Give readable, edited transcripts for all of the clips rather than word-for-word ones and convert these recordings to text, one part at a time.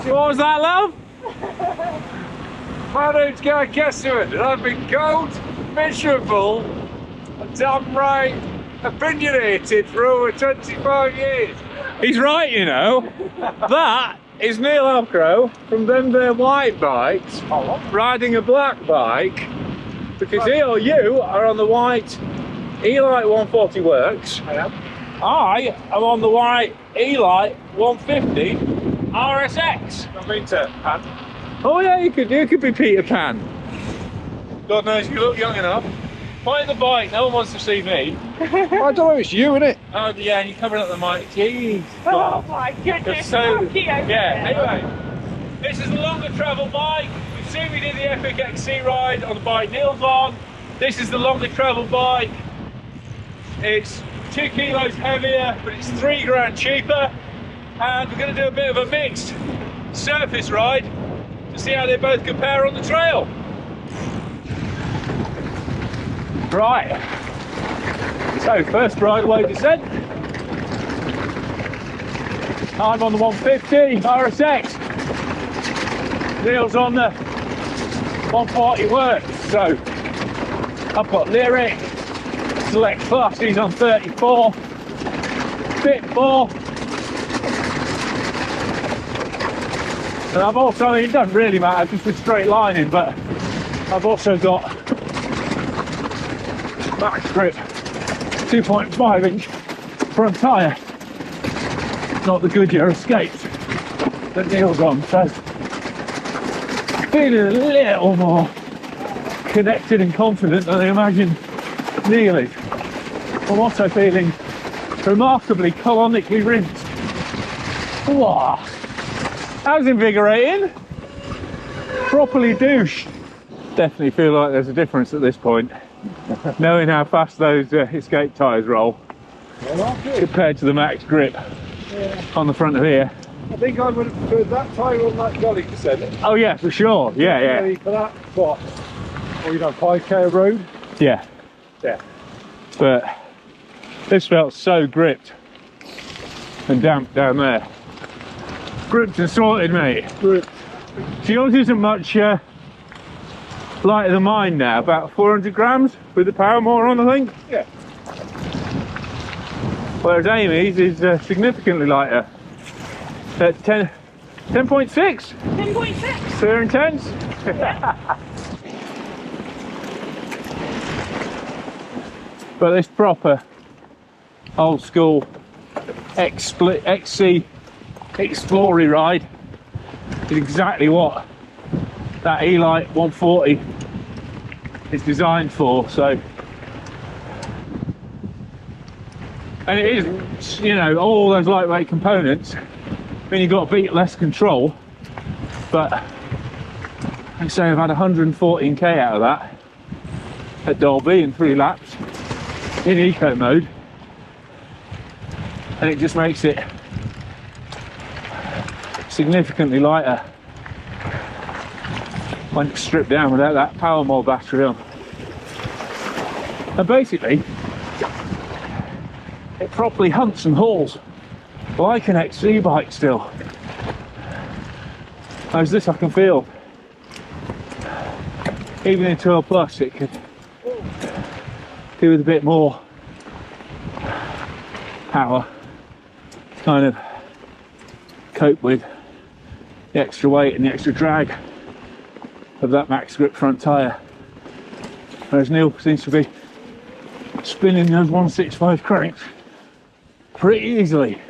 What was that, love? My name's Guy Kesselman, and I've been cold, miserable, and downright opinionated for over 25 years. He's right, you know. That is Neil Elcrow from them there white bikes riding a black bike, because he or you are on the Whyte E-Lyte 140 Works. I am. I am on the Whyte E-Lyte 150 RSX. I mean to Pan. Oh yeah, you could be Peter Pan. God knows you look young enough. Point the bike, no one wants to see me. I don't know, it's you, innit? Oh yeah, and you're covering up the mic. Jeez. Oh my goodness. It's so, yeah, anyway. This is a longer travel bike. You've seen we did the epic XC ride on the bike Neil's on. This is the longer travel bike. It's 2 kilos heavier, but it's 3 grand cheaper. And we're going to do a bit of a mixed surface ride to see how they both compare on the trail. Right. So first ride away descent. I'm on the 150 RSX. Neil's on the 140 Works. So I've got Lyric, Select Plus, he's on 34, Fit 4. And I've also, it doesn't really matter just with straight lining, but I've also got max grip 2.5 inch front tyre, not the Goodyear Escapes that Neil's on, so feeling a little more connected and confident than I imagine Neil is. I'm also feeling remarkably colonically rinsed. Wow, that was invigorating. Properly douched. Definitely feel like there's a difference at this point, knowing how fast those escape tyres roll compared to the max grip on the front of here. I think I would have preferred that tyre on that gully descent. Oh yeah, for sure. Yeah. For that, what? Or you know, 5k road? Yeah. Yeah. But this felt so gripped and damp down there. Gripped and sorted, mate. Gripped. So yours isn't much lighter than mine now, about 400 grams with the power motor on, I think. Yeah. Whereas Amy's is significantly lighter at 10.6. 10.6. So they're intense. Yeah. But this proper old school XC Explorer ride is exactly what that E-Lyte 140 is designed for. So, and it is, you know, all those lightweight components mean you've got a bit less control, but like I say, I've had 114k out of that at Dolby in 3 laps in eco mode, and it just makes it significantly lighter when it's stripped down without that power mod battery on. And basically it properly hunts and hauls like an XC bike still. Whereas this I can feel, even in 12 plus, it could do with a bit more power to kind of cope with the extra weight and the extra drag of that max grip front tyre. Whereas Neil seems to be spinning those 165 cranks pretty easily.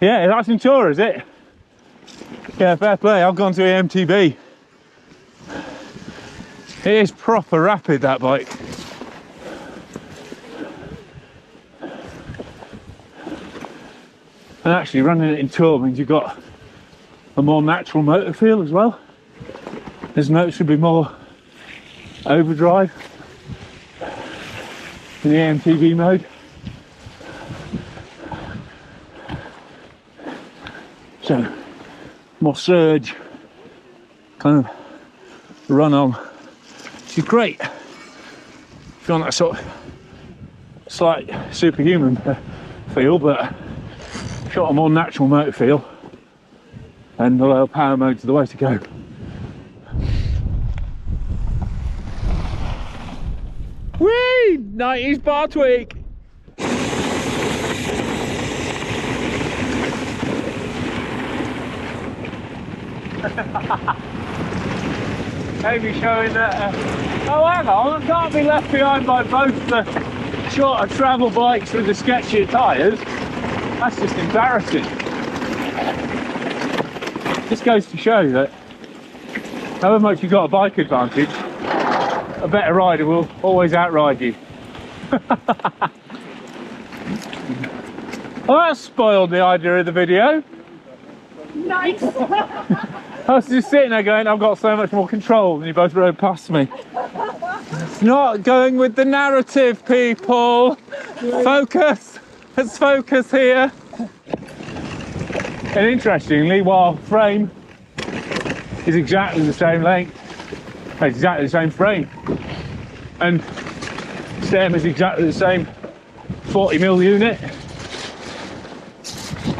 Yeah, that's in tour, is it? Yeah, fair play. I've gone to E-MTB. It is proper rapid, that bike. And actually running it in tour means you've got a more natural motor feel as well. There's noticeably more overdrive in the E-MTB mode. So more surge, kind of run on, which is great you want that sort of slight superhuman feel, but if you want a more natural motor feel, then the lower power mode's the way to go. Whee! 90s bar tweak! Maybe showing that. Oh, hang on, I can't be left behind by both the shorter travel bikes with the sketchier tyres. That's just embarrassing. This goes to show that however much you've got a bike advantage, a better rider will always outride you. Well, that spoiled the idea of the video. Nice. I was just sitting there going, I've got so much more control, and you both rode past me. It's not going with the narrative, people. Focus. Let's focus here. And interestingly, while frame is exactly the same length, it's exactly the same frame, and stem is exactly the same 40mm unit,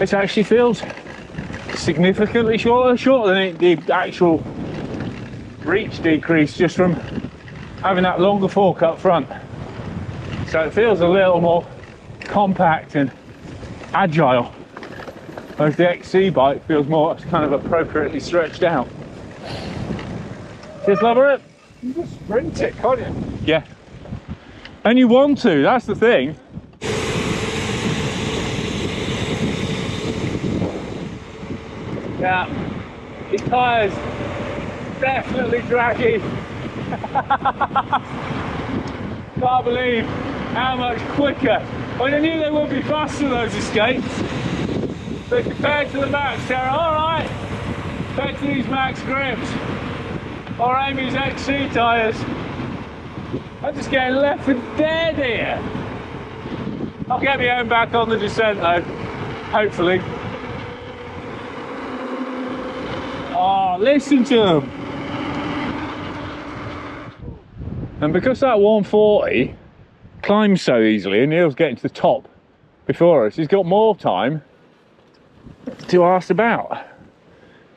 it actually feels significantly shorter than the actual reach decrease just from having that longer fork up front. So it feels a little more compact and agile, whereas the XC bike feels more kind of appropriately stretched out. Just love it. You just sprint it, can't you? Yeah. And you want to, that's the thing. Yeah, the tyres definitely draggy. Can't believe how much quicker. Well, I knew they would be faster, those escapes. But compared to the Max, they're alright. Compared to these Max grips or Amy's XC tyres, I'm just getting left for dead here. I'll get my own back on the descent though, hopefully. Oh, listen to them. And because that 140 climbs so easily and Neil's getting to the top before us, he's got more time to ask about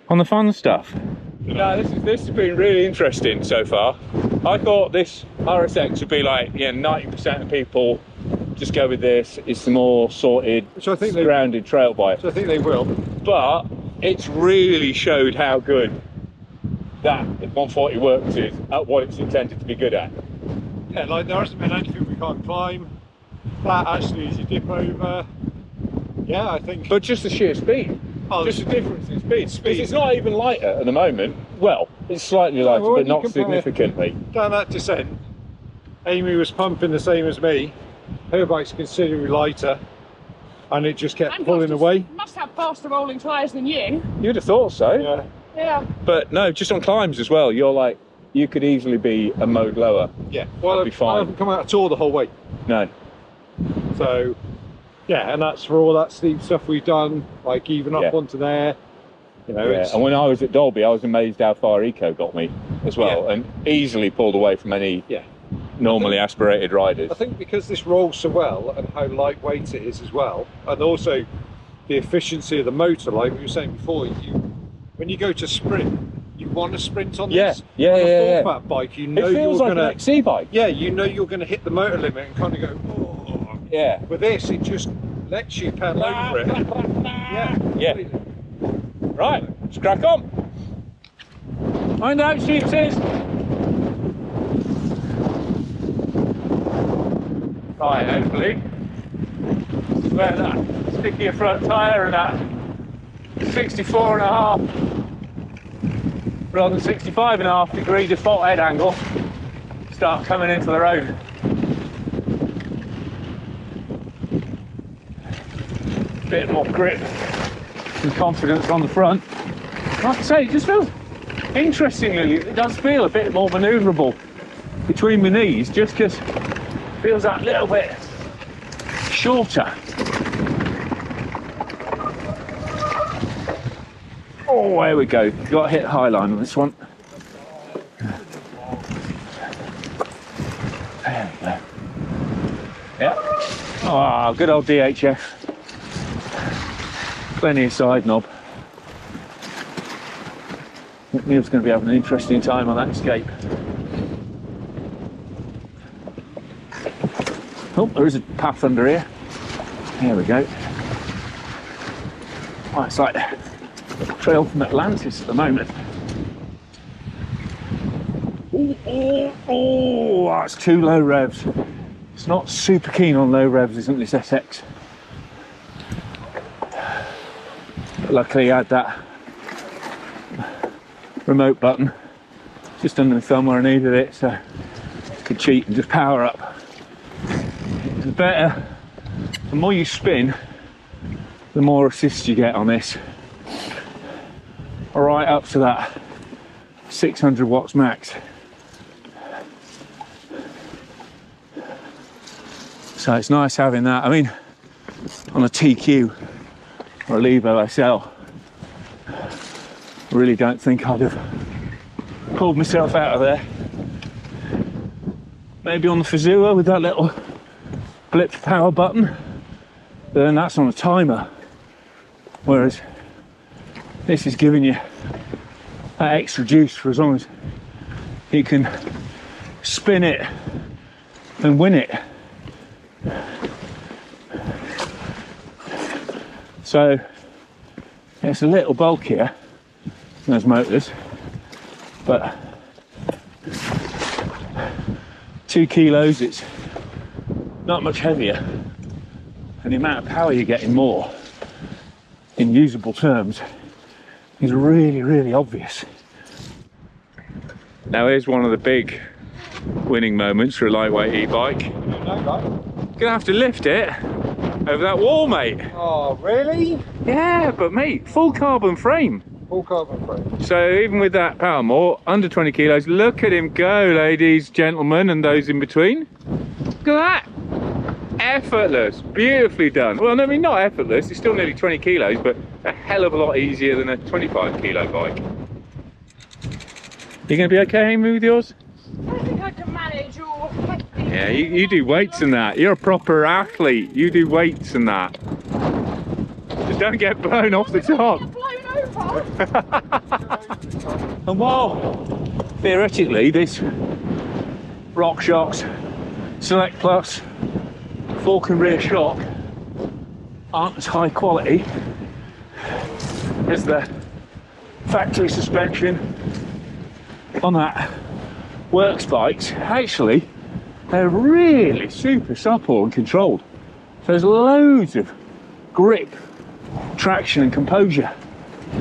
on the fun stuff. No, this has been really interesting so far. I thought this RSX would be like, yeah, 90% of people just go with this. It's the more sorted, Which I think grounded trail bike. So I think they will. But it's really showed how good that 140 works is at what it's intended to be good at. Yeah, like there hasn't been anything we can't climb. That actually is a dip over. Yeah, I think. But just the sheer speed. Oh, just the difference in speed. Because it's not even lighter at the moment. Well, it's slightly lighter, well, but not compare significantly. Down that descent, Amy was pumping the same as me. Her bike's considerably lighter, and it just kept pulling away. Must have faster rolling tyres than you. You'd have thought so. Yeah. Yeah. But no, just on climbs as well. You're like, you could easily be a mode lower. Yeah. Well, That'd be fine. I haven't come out at all the whole way. No. So, yeah, and that's for all that steep stuff we've done, like even up onto there. You know, Yeah. And when I was at Dolby, I was amazed how far Eco got me as well, and easily pulled away from any normally aspirated riders. I think because this rolls so well and how lightweight it is as well, and also the efficiency of the motor, like we were saying before, when you go to sprint, you want to sprint on this. On a full fat bike, you know it feels you're like gonna an XC bike. Yeah, you know you're gonna hit the motor limit and kind of go, oh. Yeah. With this, it just lets you pedal over it. Yeah. Yeah. Right, let's crack on. Find out, sheepsies. Right, hopefully. Where that stickier front tyre and that 64 and a half rather than 65.5 degree default head angle start coming into the road. Bit more grip and confidence on the front. Like I say, it just feels, interestingly, it does feel a bit more manoeuvrable between my knees, just because it feels that little bit shorter. Oh, there we go. Got to hit high line on this one. There we go. Yeah. Oh, good old DHF. Plenty of side knob. I think Neil's going to be having an interesting time on that escape. Oh, there is a path under here. There we go. Oh, it's like a trail from Atlantis at the moment. Oh, that's too low revs. It's not super keen on low revs, isn't this SX? But luckily I had that remote button just under my thumb where I needed it, so I could cheat and just power up. The better, the more you spin, the more assist you get on this. Right up to that 600 watts max. So it's nice having that. I mean, on a TQ or a Levo SL, I really don't think I'd have pulled myself out of there. Maybe on the Fazua with that little blip power button, but then that's on a timer. Whereas this is giving you that extra juice for as long as you can spin it and win it. So it's a little bulkier than those motors, but 2 kilos, it's not much heavier, and the amount of power you're getting more in usable terms is really, really obvious. Now here's one of the big winning moments for a lightweight e-bike. Gonna have to lift it over that wall, mate. Oh, really? Yeah, but mate, full carbon frame. Full carbon frame. So even with that power more, under 20 kilos, look at him go, ladies, gentlemen, and those in between. Look at that. Effortless, beautifully done. Well, I mean, not effortless, it's still nearly 20 kilos, but a hell of a lot easier than a 25 kilo bike. You gonna be okay, Amy, with yours? I think I can manage all hefty. Yeah, you do weights and that. You're a proper athlete. You do weights and that. Just don't get blown off the top. Get blown over. And while theoretically this RockShox Select Plus fork and rear shock aren't as high quality as the factory suspension on that Works bikes, actually they're really super supple and controlled. So there's loads of grip, traction and composure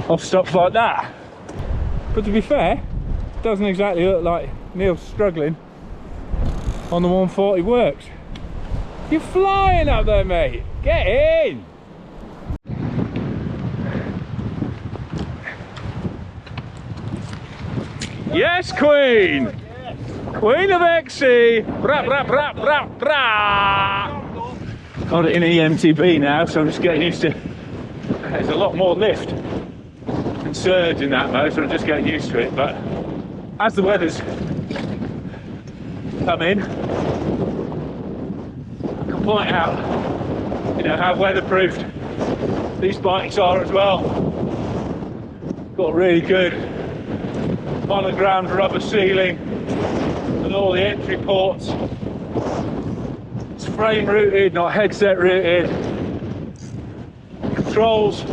off stuff like that. But to be fair, it doesn't exactly look like Neil's struggling on the 140 Works. You're flying up there, mate. Get in. Yes, Queen. Queen of XC. Bra, bra, bra, bra, bra. Got it in E-MTB now, so I'm just getting used to. There's a lot more lift and surge in that mode, so I'm just getting used to it. But as the weather's come in, I can point out, you know, how weatherproofed these bikes are as well. Got really good monogrammed rubber sealing and all the entry ports. It's frame rooted, not headset rooted. Controls,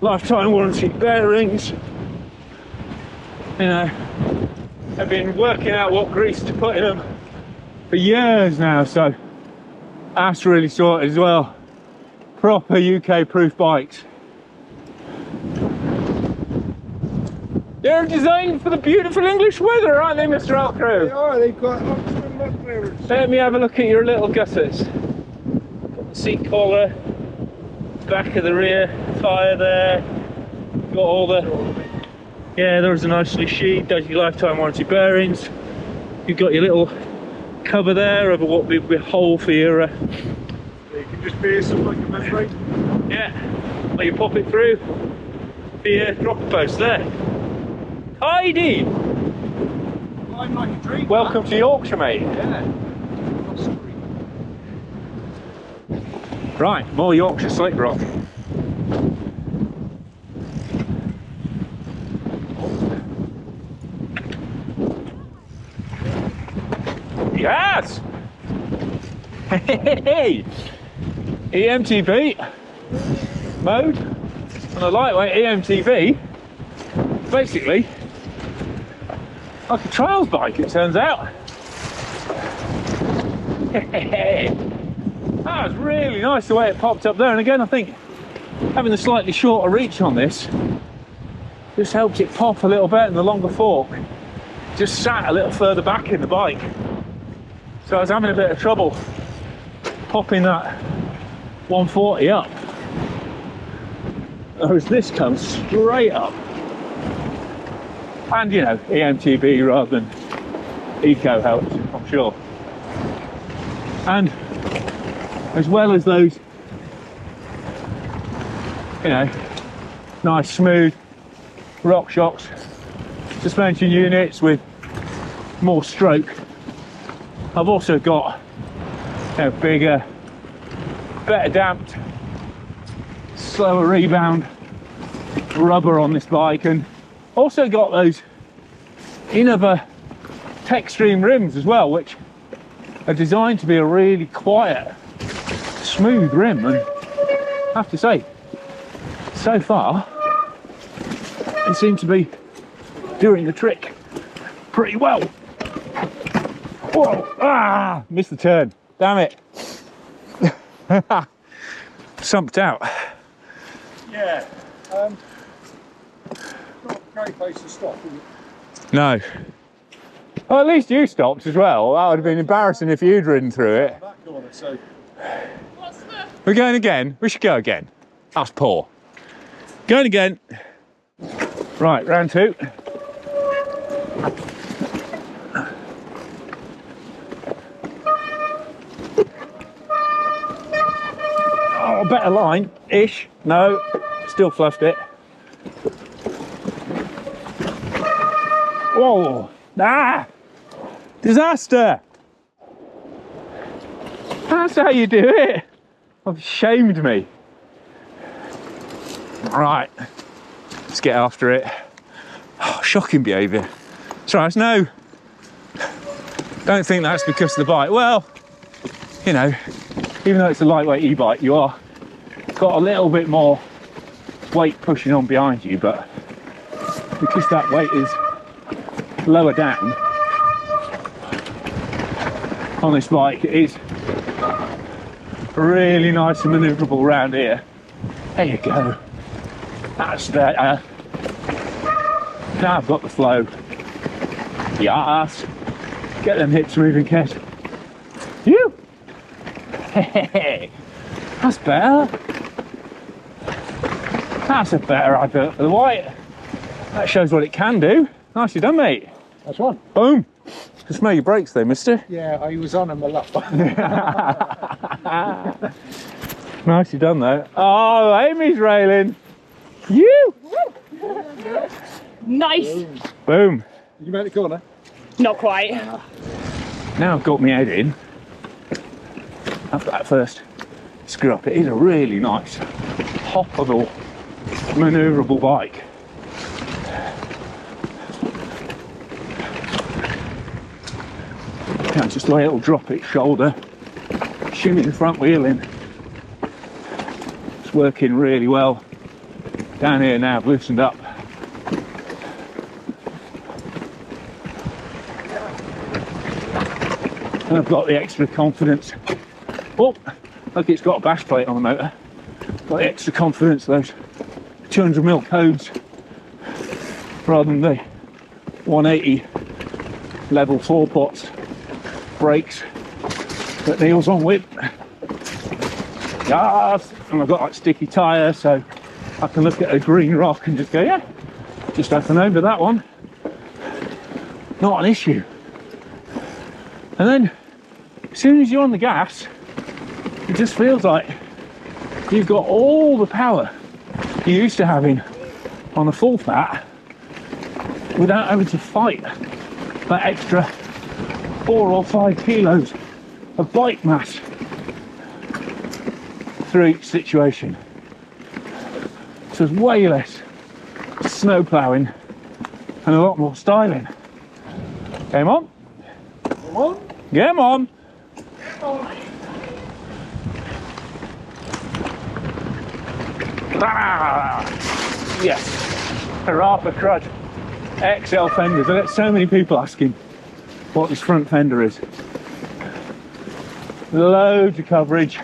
lifetime warranty bearings. You know, I've been working out what grease to put in them for years now, so that's really sorted as well. Proper UK proof bikes. They're designed for the beautiful English weather, aren't they, Mr. Alcrew? They are, they've got Oxford mud clearance. Let me have a look at your little gutters. Got the seat collar, back of the rear tyre there. Got all the, yeah, there's a nicely sheet, does your lifetime warranty bearings. You've got your little cover there over what would be a hole for your... You can just pierce them like a membrane. Yeah, well, you pop it through for your dropper post there. Tidy! I'm like a dream. Welcome to Yorkshire, mate. Yeah. Right, more Yorkshire slate rock. Yes! Hey! E-MTB mode on a lightweight E-MTB. Basically, like a trials bike, it turns out. That was really nice the way it popped up there, and again I think having the slightly shorter reach on this just helps it pop a little better, and the longer fork just sat a little further back in the bike, so I was having a bit of trouble popping that 140 up, whereas this comes straight up. And you know, E-MTB rather than Eco helps, I'm sure. And as well as those, you know, nice smooth RockShox suspension units with more stroke, I've also got, you know, bigger, better damped, slower rebound rubber on this bike, and also got those Innova Techstream rims as well, which are designed to be a really quiet, smooth rim, and I have to say, so far they seem to be doing the trick pretty well. Whoa! Ah! Missed the turn. Damn it. Sumped out. Yeah. Not a great place to stop, is it? No. Well, at least you stopped as well. That would have been embarrassing if you'd ridden through it. That corner, so. What's the... We're going again. We should go again. That's poor. Going again. Right, round two. Oh, better line-ish. No, still fluffed it. Whoa! Ah! Disaster! That's how you do it. I've shamed me. Right, let's get after it. Oh, shocking behaviour. Sorry, no. Don't think that's because of the bike. Well, you know, even though it's a lightweight e-bike, you are got a little bit more weight pushing on behind you, but because that weight is lower down on this bike, it is really nice and manoeuvrable around here. There you go. That's better. Now I've got the flow. Yes. Get them hips moving, Ked. You. Hey, that's better. That's a better advert for the Whyte. That shows what it can do. Nicely done, mate. That's one. Boom. Just smell your brakes though, mister. Yeah, I was on them a lot. Nicely done though. Oh, Amy's railing. You. Nice. Boom. Did you make the corner? Not quite. Now I've got my head in. After that first screw up, it is a really nice, hoppable, manoeuvrable bike. Yeah, just the way it'll drop its shoulder, shimmy the front wheel in. It's working really well. Down here now, I've loosened up. And I've got the extra confidence. Oh, look, it's got a bash plate on the motor. Got the extra confidence, those 200mm codes, rather than the 180 level 4 pots brakes that Neil's on with. Yes, and I've got like sticky tyre, so I can look at a green rock and just go, yeah, just up and over that one. Not an issue. And then as soon as you're on the gas, it just feels like you've got all the power you're used to having on a full fat without having to fight that extra 4 or 5 kilos of bike mass through each situation. So there's way less snow ploughing and a lot more styling. Game on. Come on. Game on. Ah, yes. Hurrah for crud. XL fenders. I get so many people asking what this front fender is. Loads of coverage.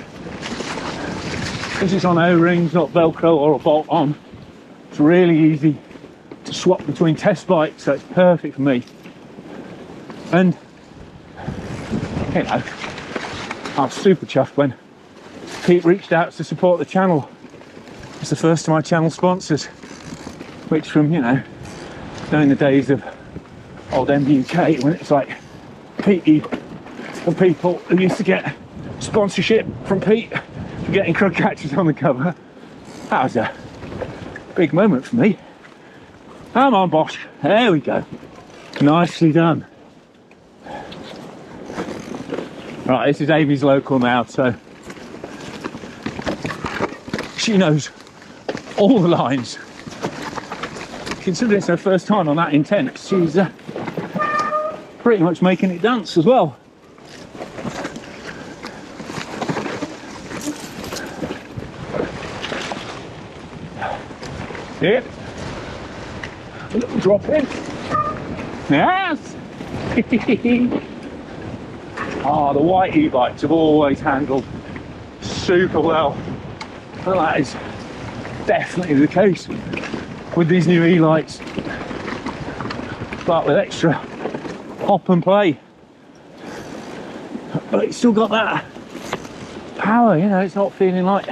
Because it's on O-rings, not Velcro or a bolt on, it's really easy to swap between test bikes, so it's perfect for me. And, you know, I was super chuffed when Pete reached out to support the channel. It's the first of my channel sponsors, which from, you know, knowing the days of old MBUK, when it's like Pete and people who used to get sponsorship from Pete for getting crud catchers on the cover, that was a big moment for me. Come on, Bosch, there we go. Nicely done. Right, this is Amy's local now, so she knows all the lines. Considering it's her first time on that intense, she's pretty much making it dance as well. Yep. A little drop in. Yes. Ah, the Whyte E-Lytes have always handled super well. And that is definitely the case with these new E-Lytes, but with extra hop and play. But it's still got that power, you know, it's not feeling like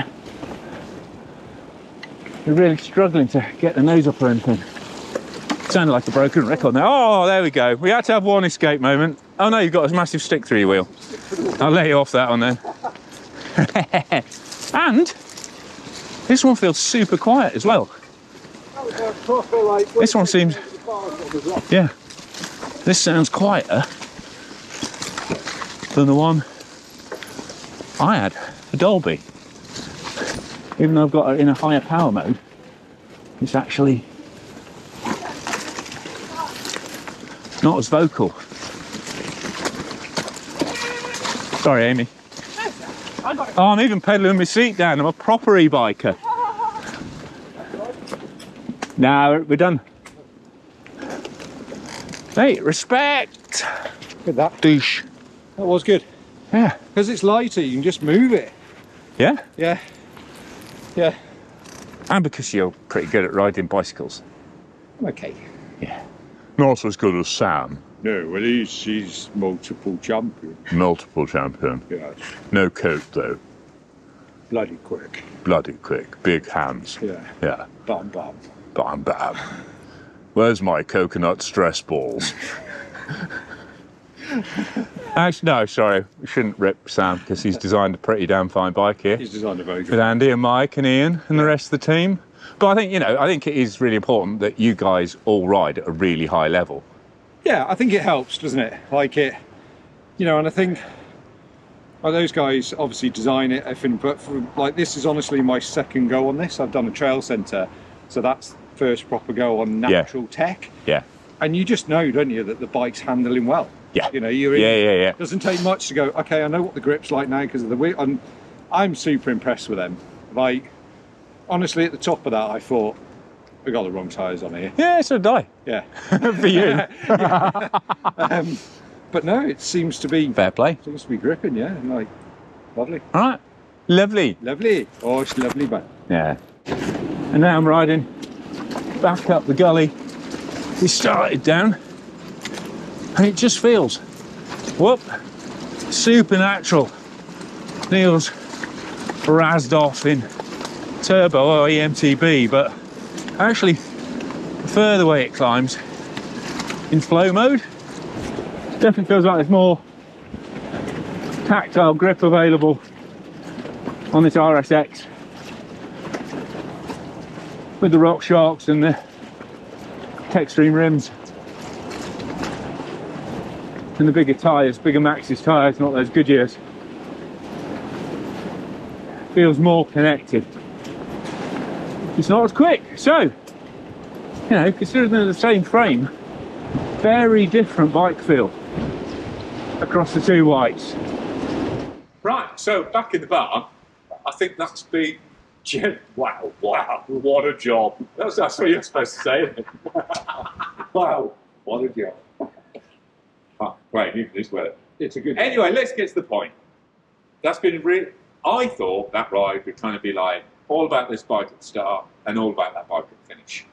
you're really struggling to get the nose up or anything. Sounded like a broken record now. Oh, there we go. We had to have one escape moment. Oh no, you've got a massive stick through your wheel. I'll let you off that one then. And this one feels super quiet as well. This one seems, yeah, this sounds quieter than the one I had, the Dolby. Even though I've got it in a higher power mode, it's actually not as vocal. Sorry, Amy. Oh, I'm even pedalling my seat down. I'm a proper e-biker. Now we're done. Hey, respect. Look at that. Douche. That was good. Yeah. Because it's lighter, you can just move it. Yeah? Yeah. Yeah. And because you're pretty good at riding bicycles. Okay. Yeah. Not as good as Sam. No, well, he's multiple champion. Multiple champion. Yes. No coat though. Bloody quick. Bloody quick. Big hands. Yeah. Yeah. Bam, bam. Bam, bam. Where's my coconut stress balls? Actually, no, sorry. We shouldn't rip Sam because he's designed a pretty damn fine bike here. He's designed a very good With Andy and Mike and Ian and the rest of the team. But I think, you know, I think it is really important that you guys all ride at a really high level. Yeah, I think it helps, doesn't it? Like it, you know, and I think those guys obviously design it, everything, but for, like, this is honestly my second go on this. I've done a trail centre, so that's first proper go on natural tech. Yeah. And you just know, don't you, that the bike's handling well. Yeah. You know, you're in, yeah. It doesn't take much to go, okay, I know what the grip's like now because of the wheel. And I'm super impressed with them. Like, honestly, at the top of that, I thought, we got the wrong tyres on here. Yeah, so did I. Yeah. For you. But no, it seems to be Fair play. Seems to be gripping, yeah. Like, lovely. All right. Lovely. Lovely. Oh, it's lovely, man. Yeah. And now I'm riding back up the gully we started down. And it just feels, whoop, supernatural. Neil's razzed off in turbo or E-MTB, but actually the further way it climbs in flow mode, definitely feels like there's more tactile grip available on this RSX with the Rock Sharks and the Techstream rims. and the bigger tyres, bigger Maxxis tyres, not those Goodyears. Feels more connected. It's not as quick. So, you know, considering they're the same frame, very different bike feel across the two Whytes. Right, so back in the barn, I think that's been... Wow, what a job. That's what you're supposed to say, isn't it? Wow, what a job. Oh, great, even this weather. It's a good. Anyway, let's get to the point. That's been really... I thought that ride would kind of be like all about this bike at the start and all about that bike at the finish.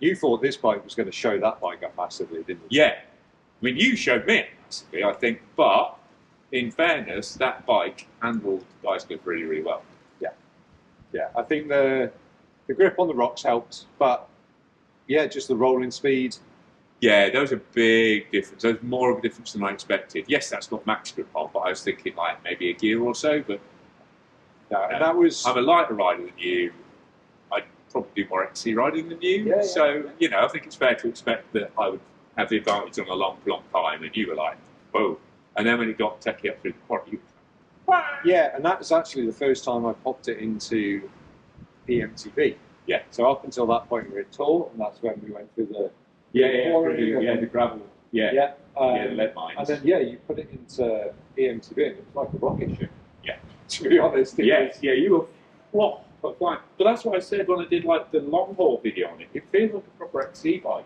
You thought this bike was going to show that bike up massively, didn't you? Yeah. I mean, you showed me it massively, I think, but in fairness, that bike handled the bicycle really, really well. Yeah, I think the grip on the rocks helped, but yeah, just the rolling speed. Yeah, there was a big difference. There was more of a difference than I expected. Yes, that's got max grip on, but I was thinking like maybe a gear or so. But And that was. I'm a lighter rider than you. I'd probably do more XC riding than you. Yeah, so, you know, I think it's fair to expect that I would have the advantage on a long time, and you were like, whoa. And then when it got techie up through the quad, you Yeah, and that was actually the first time I popped it into E-MTB. Yeah. So up until that point we were at Tour, and that's when we went through the the gravel, the lead mines. and then you put it into E-MTB, and it was like a rocket ship. Yeah. To be honest. You were but fine. But that's what I said when I did like the long haul video on it. It feels like a proper XC bike,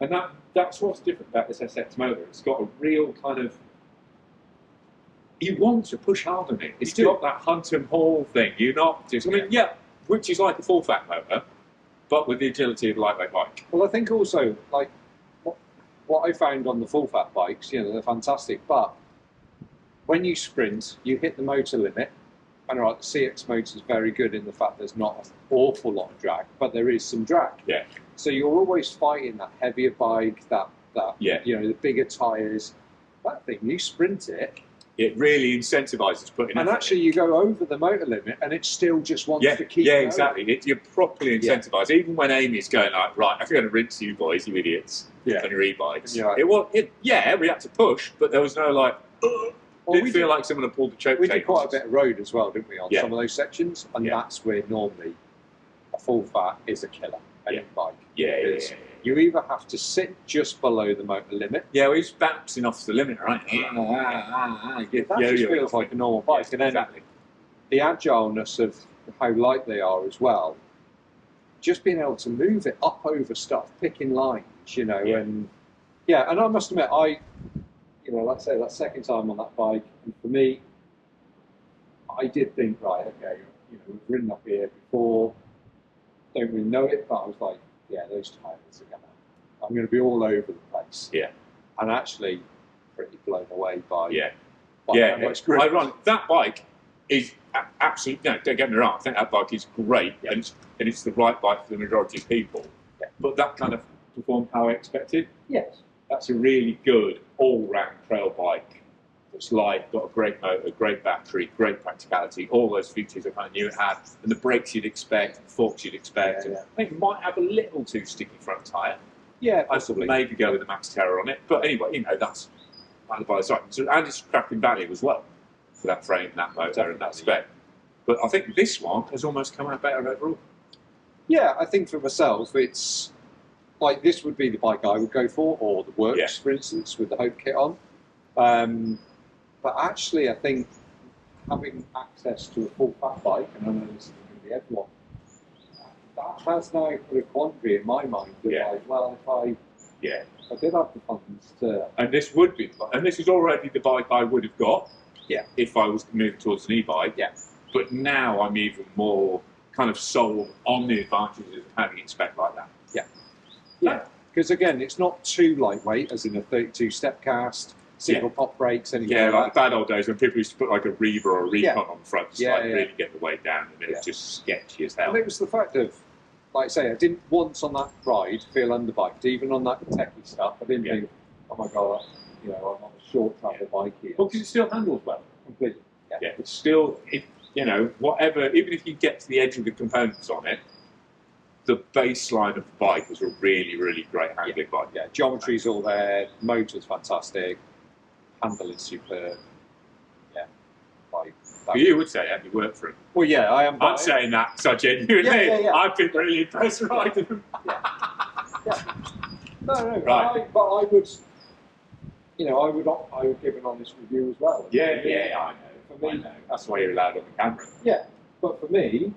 and that's what's different about this SX motor. It's got a real kind of. You want to push hard on it. It's got that hunt and haul thing. You're not just. I mean, which is like a full fat motor, but with the agility of a lightweight bike. Well, I think also like what I found on the full fat bikes, you know, they're fantastic, but when you sprint, you hit the motor limit. And right, the CX motor is very good in the fact there's not an awful lot of drag, but there is some drag. Yeah. So you're always fighting that heavier bike, that Yeah. the bigger tyres. That thing, you sprint it, It really incentivises putting. and effort actually you go over the motor limit, and it still just wants in. to keep. Yeah, going. exactly. You're properly incentivized. Even when Amy's going like, right, I'm going to rinse you boys, you idiots, on your e-bikes. Yeah. We had to push, but there was no like. Well, Didn't feel like someone had pulled the choke. We did quite a bit of road as well, didn't we, on Yeah. some of those sections? And that's where normally a full fat is a killer, any bike. Yeah. Because you either have to sit just below the motor limit. Yeah, well, he's bouncing off the limit, right? That just feels like a normal bike. And then exactly. the agileness of how light they are as well, just being able to move it up over stuff, picking lines, and and I must admit, like I say, that second time on that bike, and for me, I did think, right, okay, we've ridden up here before, don't really know it, but I was like, those tyres are I'm going to be all over the place. Yeah. And actually, pretty blown away by how much grip. Ironic. That bike is absolutely, no, don't get me wrong, I think that bike is great, and it's the right bike for the majority of people, but that kind of performed how I expected. Yes. That's a really good all-round trail bike. It's light, got a great motor, great battery, great practicality, all those features I kind of knew it had, and the brakes you'd expect, the forks you'd expect. I think it might have a little too sticky front tyre. Yeah, I'd possibly. maybe go with the Max Terror on it, but anyway, that's by the side. So, and it's cracking value as well for that frame, that motor, and that spec. But I think this one has almost come out better overall. Yeah, I think for myself, it's like this would be the bike I would go for, or the Works, for instance, with the Hope kit on. But actually, I think having access to a full fat bike, and I know this is going to be everyone, that has now put a quandary in my mind. That like, well, if I did have the funds to, and this would be, and this is already the bike I would have got, if I was moving towards an e-bike. But now I'm even more kind of sold on the advantages of having it spec like that. Yeah, because again, it's not too lightweight, as in a 32 step cast, single pop brakes, anything like like the bad old days when people used to put like a Reba or a Recon on the front to really get the weight down, and it was just sketchy as hell. And it was the fact of, like I say, I didn't once on that ride feel underbiked, even on that techie stuff. I didn't think, oh my god, I'm on a short travel bike here. Well, because it still handles well. Completely. Yeah, it's still, whatever, even if you get to the edge of the components on it, the baseline of the bike was a really, really great handling bike. Yeah, geometry's all there, motor's fantastic. handle is superb. Yeah. You would say that you work for him. Well, yeah, I am. I'm saying that because I genuinely, Yeah. I've been really impressed riding them. No, Right. but I would, you know, I would give an honest review as well. Yeah, I know. For me, I know. That's why you're allowed on the camera. Yeah, but for me,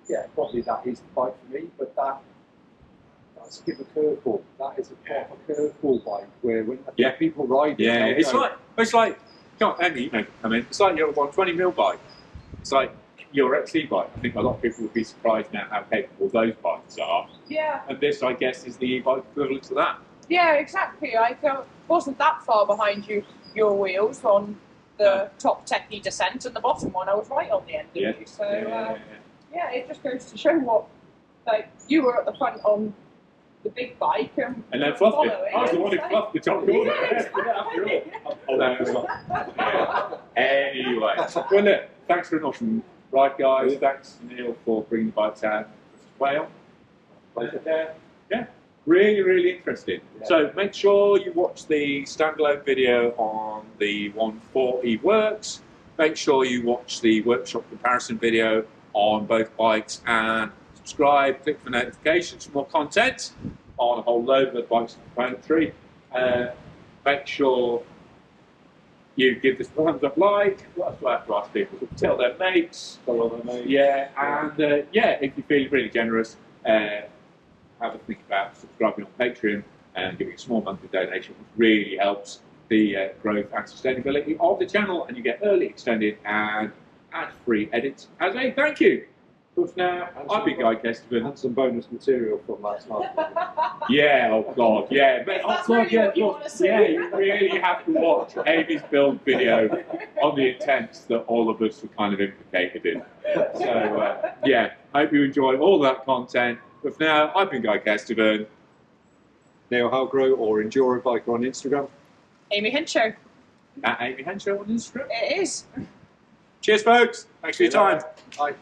yeah, probably that is the bike for me. But that's give a curveball. That is a proper curveball bike where when people ride it, Yeah, they'll go, it's like, come on, Amy, you know, come in. It's like your 120mm bike. It's like your XC bike. I think a lot of people would be surprised now how capable those bikes are. Yeah. And this, I guess, is the e-bike equivalent to that. Yeah, exactly. I wasn't that far behind your wheels on the top techie descent, and the bottom one I was right on the end of you. So yeah, it just goes to show what, like, you were at the front on the big bike and then fluffed it. following, I was the one who so- fluffed the top corner. Yeah, exactly. Anyway, well, look, thanks for an awesome ride, guys. Thanks, Neil, for bringing the bikes out. Whale. Yeah, really, really interesting. Yeah. So make sure you watch the standalone video on the 140 Works. Make sure you watch the workshop comparison video on both bikes, and subscribe, click for notifications for more content on a whole load of the bikes and componentry. Make sure you give this a thumbs up, like. That's what I have to ask people. Tell their mates. Yeah, and if you're feeling really generous, have a think about subscribing on Patreon and giving a small monthly donation, which really helps the growth and sustainability of the channel, and you get early, extended, and ad-free edits as a thank you. But for now, I've been Guy Kesterman. and some bonus material from last night. Yeah, oh God, yeah. But, If that's oh God, really yeah, what you look, wanna see. yeah, you really have to watch Amy's build video on the intents that all of us were kind of implicated in. So, yeah, hope you enjoy all that content. But for now, I've been Guy Kesterman. Neil Halgrow or Enduro Biker on Instagram. Amy Henchoz. At Amy Henchoz on Instagram. It is. Cheers, folks. Thanks for your time. Bye.